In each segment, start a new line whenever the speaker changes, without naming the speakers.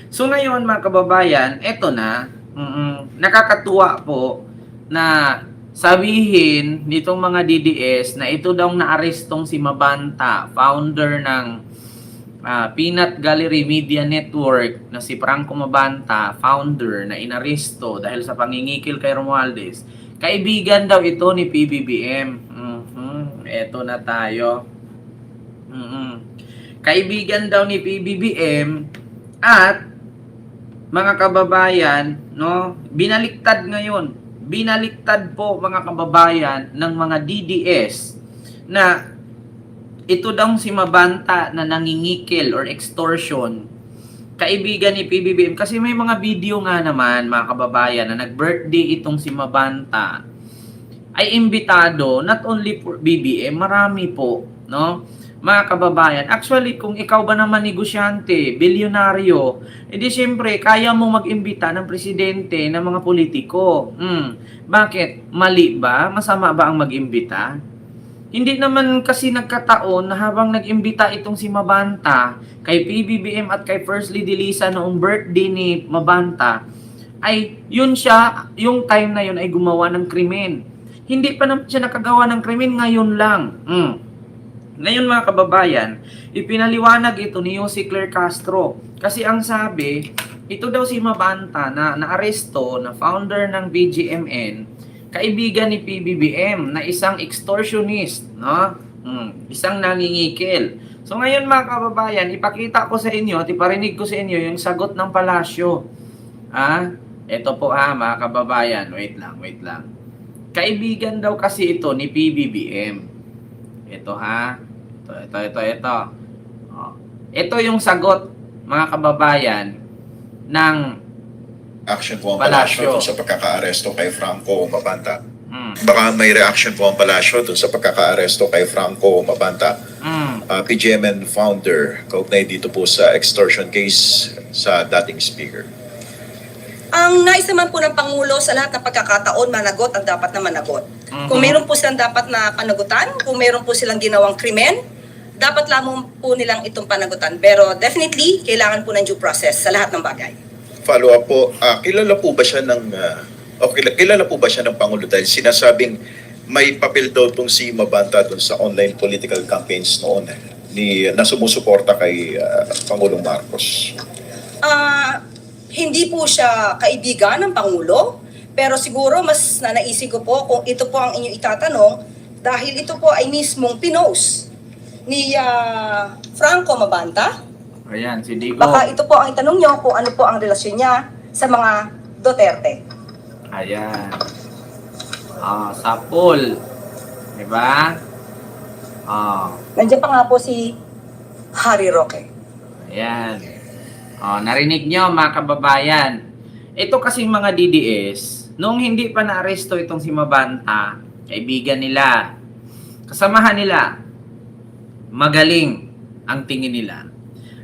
So ngayon mga kababayan, eto na, nakakatuwa po na sabihin nitong mga DDS na ito daw naarestong si Mabanta, founder ng Peanut Gallery Media Network na si Franco Mabanta, founder na inaresto dahil sa pangingikil kay Romualdez. Kaibigan daw ito ni PBBM. Eto na tayo. Kaibigan daw ni PBBM at mga kababayan, no, binaliktad ngayon. Binaliktad po mga kababayan ng mga DDS na ito daw si Mabanta na nangingikil or extortion, kaibigan ni PBBM. Kasi may mga video nga naman mga kababayan na nag-birthday itong si Mabanta ay imbitado not only for BBM, marami po, no? Mga kababayan, actually kung ikaw ba naman negosyante, bilyonaryo, edi siyempre kaya mo mag-imbita ng presidente ng mga politiko. Bakit? Mali ba? Masama ba ang mag-imbita? Hindi naman kasi nagkataon na habang nag-imbita itong si Mabanta kay PBBM at kay First Lady Lisa noong birthday ni Mabanta, ay yun siya, yung time na yun ay gumawa ng krimen. Hindi pa naman siya nakagawa ng krimen, ngayon lang. Ngayon mga kababayan, ipinaliwanag ito ni Jose Claire Castro. Kasi ang sabi, ito daw si Mabanta na naaresto na founder ng BGMN, kaibigan ni PBBM na isang extortionist, no? Isang nangingikil. So ngayon mga kababayan, ipakita ko sa inyo at iparinig ko sa inyo yung sagot ng palasyo. Ito po mga kababayan, wait lang. Kaibigan daw kasi ito ni PBBM. Ito. Ito yung sagot mga kababayan ng
action po ang palasyo sa pagkakaaresto kay Franco Mabanta. Baka may reaction po ang palasyo dun sa pagkakaaresto kay Franco Mabanta. PGMN founder, kaugnay dito po sa extortion case sa dating speaker.
Ang nais naman po ng Pangulo sa lahat ng pagkakataon, managot ang dapat na managot. Kung meron po silang dapat na panagutan, kung meron po silang ginawang krimen, dapat lamang po nilang itong panagutan. Pero definitely, kailangan po ng due process sa lahat ng bagay.
Follow up po, kilala po ba siya ng kilala po ba siya ng Pangulo dahil sinasabing may papel daw tong si Mabanta dun sa online political campaigns noon na sumusuporta kay Pangulong Marcos?
Hindi po siya kaibigan ng Pangulo, pero siguro mas nanaisip ko po kung ito po ang inyong itatanong dahil ito po ay mismong pinost ni Franco Mabanta.
Ayan, si Digo.
Baka ito po ang itanong nyo kung ano po ang relasyon niya sa mga Duterte.
Ayan. Sa pool. Diba?
Nandiyan pa nga po si Harry Roque.
Ayan. Narinig nyo mga kababayan. Ito kasing mga DDS, noong hindi pa naaresto itong si Mabanta, kaibigan nila, kasamahan nila, magaling ang tingin nila.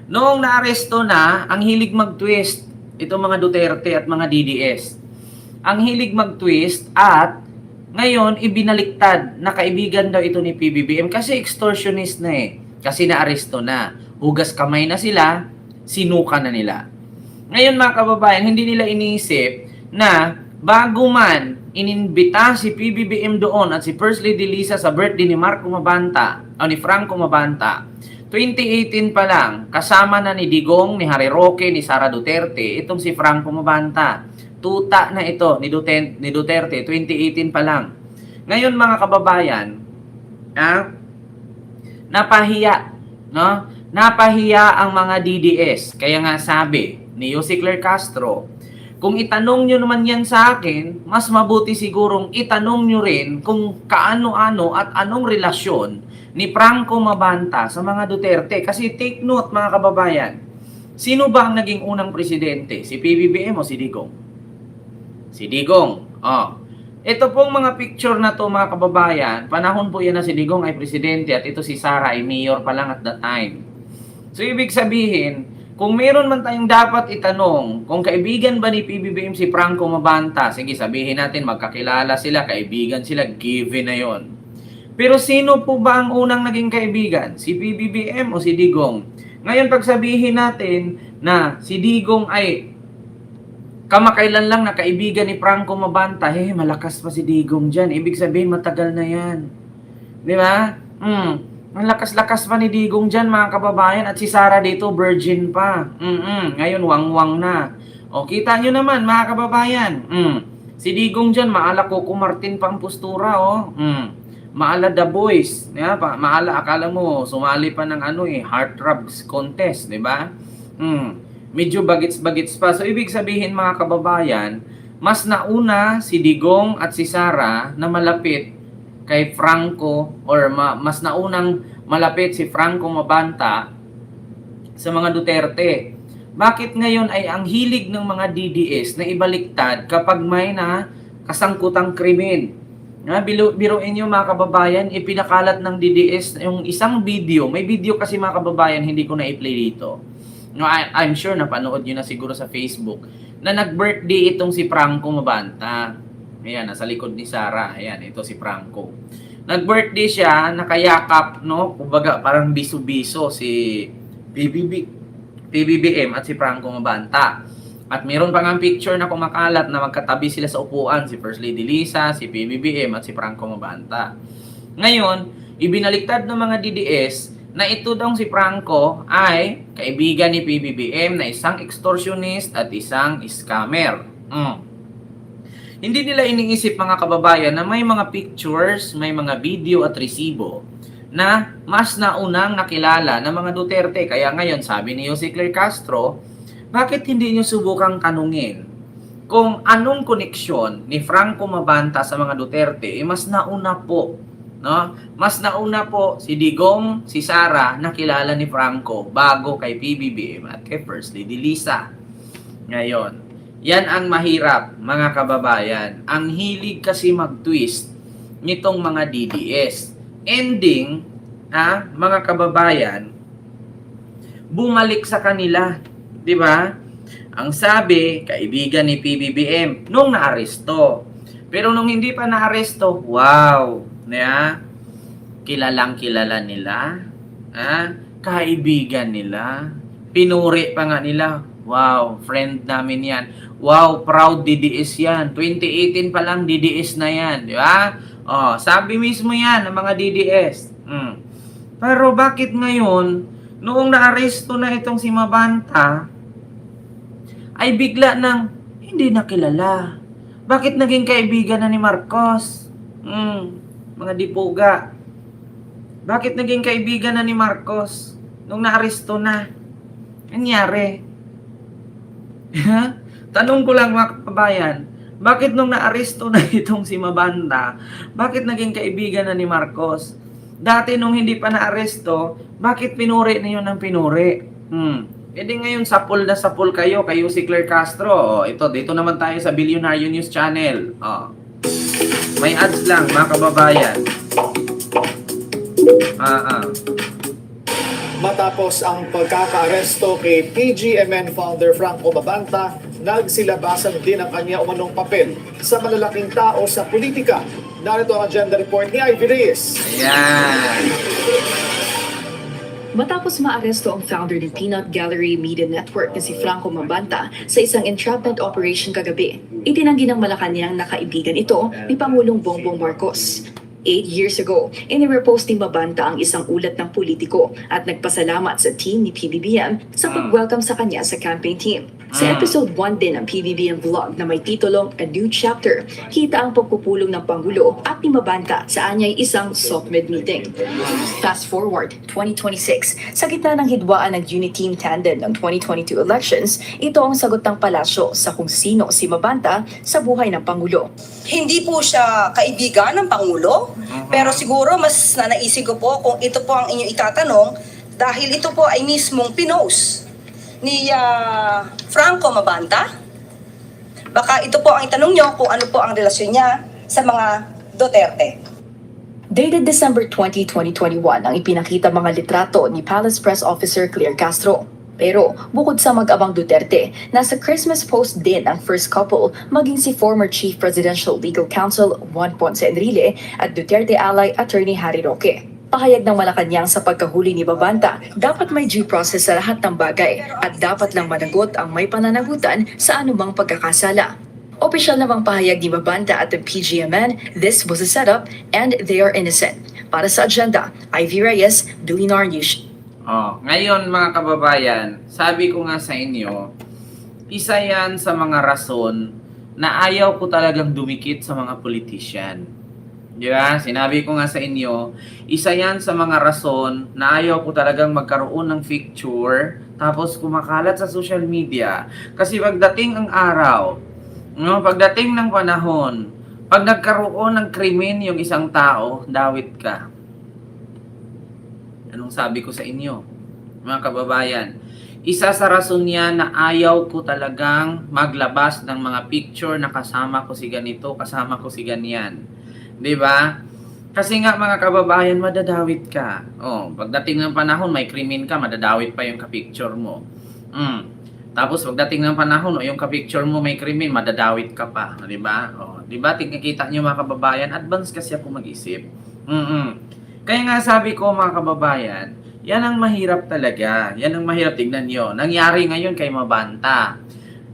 Noong naaresto na, ang hilig mag-twist, itong mga Duterte at mga DDS. Ang hilig mag-twist at ngayon ibinaliktad na kaibigan daw ito ni PBBM kasi extortionist na kasi naaresto na. Hugas kamay na sila, sinuka na nila. Ngayon mga kababayan, hindi nila iniisip na bago man inimbita si PBBM doon at si First Lady Lisa sa birthday ni Marco Mabanta o ni Franco Mabanta, 2018 pa lang, kasama na ni Digong, ni Harry Roque, ni Sara Duterte, itong si Franco Mabanta. Tuta na ito ni Duterte, 2018 pa lang. Ngayon mga kababayan, napahiya, no? Napahiya ang mga DDS. Kaya nga sabi ni Jose Claire Castro, kung itanong nyo naman yan sa akin, mas mabuti sigurong itanong nyo rin kung kaano-ano at anong relasyon ni Franco Mabanta sa mga Duterte. Kasi take note mga kababayan, sino ba ang naging unang presidente? Si PBBM o si Digong? Si Digong. Ito pong mga picture na to mga kababayan, panahon po yan na si Digong ay presidente at ito si Sara ay mayor pa lang at that time. So ibig sabihin, kung meron man tayong dapat itanong, kung kaibigan ba ni PBBM si Franco Mabanta, sige sabihin natin magkakilala sila, kaibigan sila, given na yon. Pero sino po ba ang unang naging kaibigan? Si PBBM o si Digong? Ngayon pag sabihin natin na si Digong ay kamakailan lang na kaibigan ni Franco Mabanta, malakas pa si Digong dyan. Ibig sabihin, matagal na yan. Di ba? Ang lakas-lakas pa ni Digong dyan, mga kababayan. At si Sara dito, virgin pa. Ngayon, wang-wang na. O, kita nyo naman, mga kababayan. Si Digong dyan, maala Coco Martin pang postura, maala The Boys. Maala, akala mo, sumali pa ng heartthrobs contest, di ba? Medyo bagits-bagits pa. So, ibig sabihin, mga kababayan, mas nauna si Digong at si Sara na malapit kay Franco, or mas naunang malapit si Franco Mabanta sa mga Duterte. Bakit ngayon ay ang hilig ng mga DDS na ibaliktad kapag may na kasangkutang krimen? Biruin nyo, mga kababayan, ipinakalat ng DDS yung isang video. May video kasi, mga kababayan, hindi ko na i-play dito. No, I'm sure napanood nyo na siguro sa Facebook na nag-birthday itong si Franco Mabanta. Ayan, nasa likod ni Sara. Ayan, ito si Franco. Nag-birthday siya, nakayakap, no? Kumbaga, parang biso-biso si PBBM at si Franco Mabanta. At meron pa nga picture na kumakalat na magkatabi sila sa upuan, si First Lady Lisa, si PBBM at si Franco Mabanta. Ngayon, ibinaliktad ng mga DDS na ito daw si Franco ay kaibigan ni PBBM na isang extortionist at isang scammer. Hindi nila iniisip, mga kababayan, na may mga pictures, may mga video at resibo na mas naunang nakilala ng mga Duterte. Kaya ngayon, sabi ni Jose Claire Castro, bakit hindi niyo subukang tanungin kung anong koneksyon ni Franco Mabanta sa mga Duterte? Mas nauna po, no? Mas nauna po si Digong, si Sara nakilala ni Franco bago kay PBBM at kay First Lady Lisa. Ngayon, yan ang mahirap, mga kababayan. Ang hilig kasi mag-twist nitong mga DDS. Ending, mga kababayan, bumalik sa kanila, 'di ba? Ang sabi, kaibigan ni PBBM nung naaresto. Pero nung hindi pa naaresto, wow, kilalang kilala nila, kaibigan nila, pinuri pa nga nila. Wow, friend namin yan. Wow, proud DDS yan. 2018 pa lang DDS na yan, di ba? Sabi mismo yan ng mga DDS. Pero bakit ngayon, noong naaresto na itong si Mabanta, ay bigla nang hindi nakilala? Bakit naging kaibigan na ni Marcos? Mga dipuga. Bakit naging kaibigan na ni Marcos nung naaresto na? Nangyari? Tanong ko lang, mga kababayan, bakit nung naaresto na itong si Mabanta, bakit naging kaibigan na ni Marcos? Dati nung hindi pa naaresto, bakit pinuri niyo ng pinuri? Pwede ngayon sapul na sapul kayo si Claire Castro. Dito naman tayo sa Billionaire News Channel. May ads lang, mga kababayan.
Matapos ang pagkakaaresto kay PGMN founder Franco Mabanta, nagsilabasan din ang kanya umanong papel sa malalaking tao sa politika. Narito ang agenda report ni Ivy Reyes.
Ayan.
Matapos maaresto ang founder ng Peanut Gallery Media Network na si Franco Mabanta sa isang entrapment operation kagabi, itinanggi ng Malacanang na kaibigan ito ni Pangulong Bongbong Marcos. 8 years ago, inirepost ni Mabanta ang isang ulat ng politiko at nagpasalamat sa team ni PBBM sa pag-welcome sa kanya sa campaign team. Sa episode 1 din ng PBBM vlog na may titulong A New Chapter, kita ang pagpupulong ng Pangulo at ni Mabanta sa anyay isang SOCMED meeting. Fast forward, 2026, sa gitna ng hidwaan ng Uniteam Tandem ng 2022 elections, ito ang sagot ng palasyo sa kung sino si Mabanta sa buhay ng Pangulo.
Hindi po siya kaibigan ng Pangulo, pero siguro mas nanaisip ko po kung ito po ang inyong itatanong dahil ito po ay mismong pinost ni Franco Mabanta. Baka ito po ang itanong nyo kung ano po ang relasyon niya sa mga Duterte.
Dated December 20, 2021 ang ipinakita mga litrato ni Palace Press Officer Claire Castro. Pero bukod sa mag-abang Duterte, nasa Christmas post din ang first couple maging si former Chief Presidential Legal Counsel Juan Ponce Enrile at Duterte ally Attorney Harry Roque. Pahayag ng Malacanang sa pagkahuli ni Mabanta, dapat may due process sa lahat ng bagay at dapat lang managot ang may pananagutan sa anumang pagkakasala. Opisyal namang pahayag ni Mabanta at ng PGMN, this was a setup and they are innocent. Para sa agenda, Ivy Reyes, Dulinar News.
Ngayon mga kababayan, sabi ko nga sa inyo, isa yan sa mga rason na ayaw ko talagang dumikit sa mga politician. Di ba? Sinabi ko nga sa inyo, isa yan sa mga rason na ayaw ko talagang magkaroon ng picture tapos kumakalat sa social media. Kasi pagdating ang araw, no, pagdating ng panahon, pag nagkaroon ng krimen yung isang tao, dawit ka. Anong sabi ko sa inyo, mga kababayan? Isa sa rason yan na ayaw ko talagang maglabas ng mga picture na kasama ko si ganito, kasama ko si ganyan. 'Di ba? Kasi nga mga kababayan, madadawit ka. Pagdating ng panahon, may krimen ka, madadawit pa yung ka-picture mo. Tapos pagdating ng panahon, yung ka-picture mo may krimen, madadawit ka pa, 'di ba? 'Di ba? Tingkita niyo mga kababayan, advance kasi ako mag-isip. Kaya nga sabi ko mga kababayan, yan ang mahirap talaga. Yan ang mahirap, tignan niyo. Nangyari ngayon kay Mabanta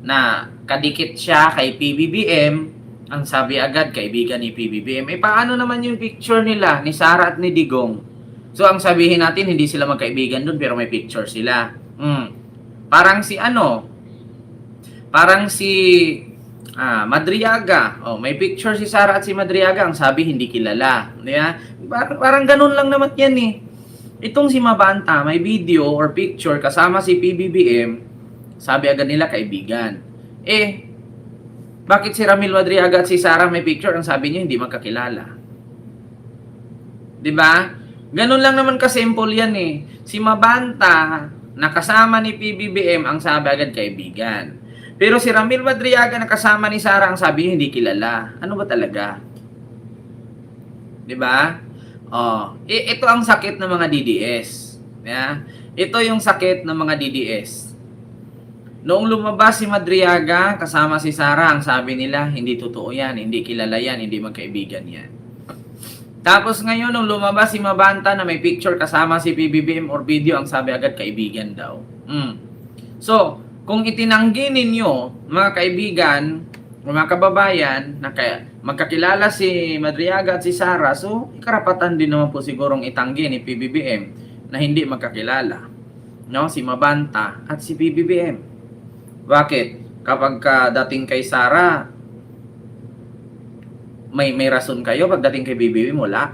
na kadikit siya kay PBBM. Ang sabi agad, kaibigan ni PBBM. Paano naman yung picture nila, ni Sara at ni Digong? So, ang sabihin natin, hindi sila magkaibigan dun, pero may picture sila. Parang si Madriaga. May picture si Sara at si Madriaga. Ang sabi, hindi kilala. Diba? Parang ganun lang naman yan eh. Itong si Mabanta, may video or picture kasama si PBBM. Sabi agad nila, kaibigan. Bakit si Ramil Madriaga at si Sara may picture? Ang sabi niyo, hindi magkakilala. 'Di ba? Ganun lang naman ka-simple yan eh. Si Mabanta, nakasama ni PBBM, ang sabi agad kaibigan. Pero si Ramil Madriaga, nakasama ni Sara, ang sabi niyo, hindi kilala. Ano ba talaga? 'Di ba? Ito ang sakit ng mga DDS. Yeah? Ito yung sakit ng mga DDS. Noong lumabas si Madriaga, kasama si Sara, ang sabi nila, hindi totoo yan, hindi kilala yan, hindi magkaibigan yan. Tapos ngayon, nung lumabas si Mabanta na may picture kasama si PBBM or video, ang sabi agad, kaibigan daw. So, kung itinanggi ninyo, mga kaibigan, mga kababayan, na magkakilala si Madriaga at si Sara, so, karapatan din naman po sigurong itanggi ni PBBM na hindi magkakilala. No? Si Mabanta at si PBBM. Bakit? Kapag dating kay Sara, may rason kayo, pagdating kay BBM, wala.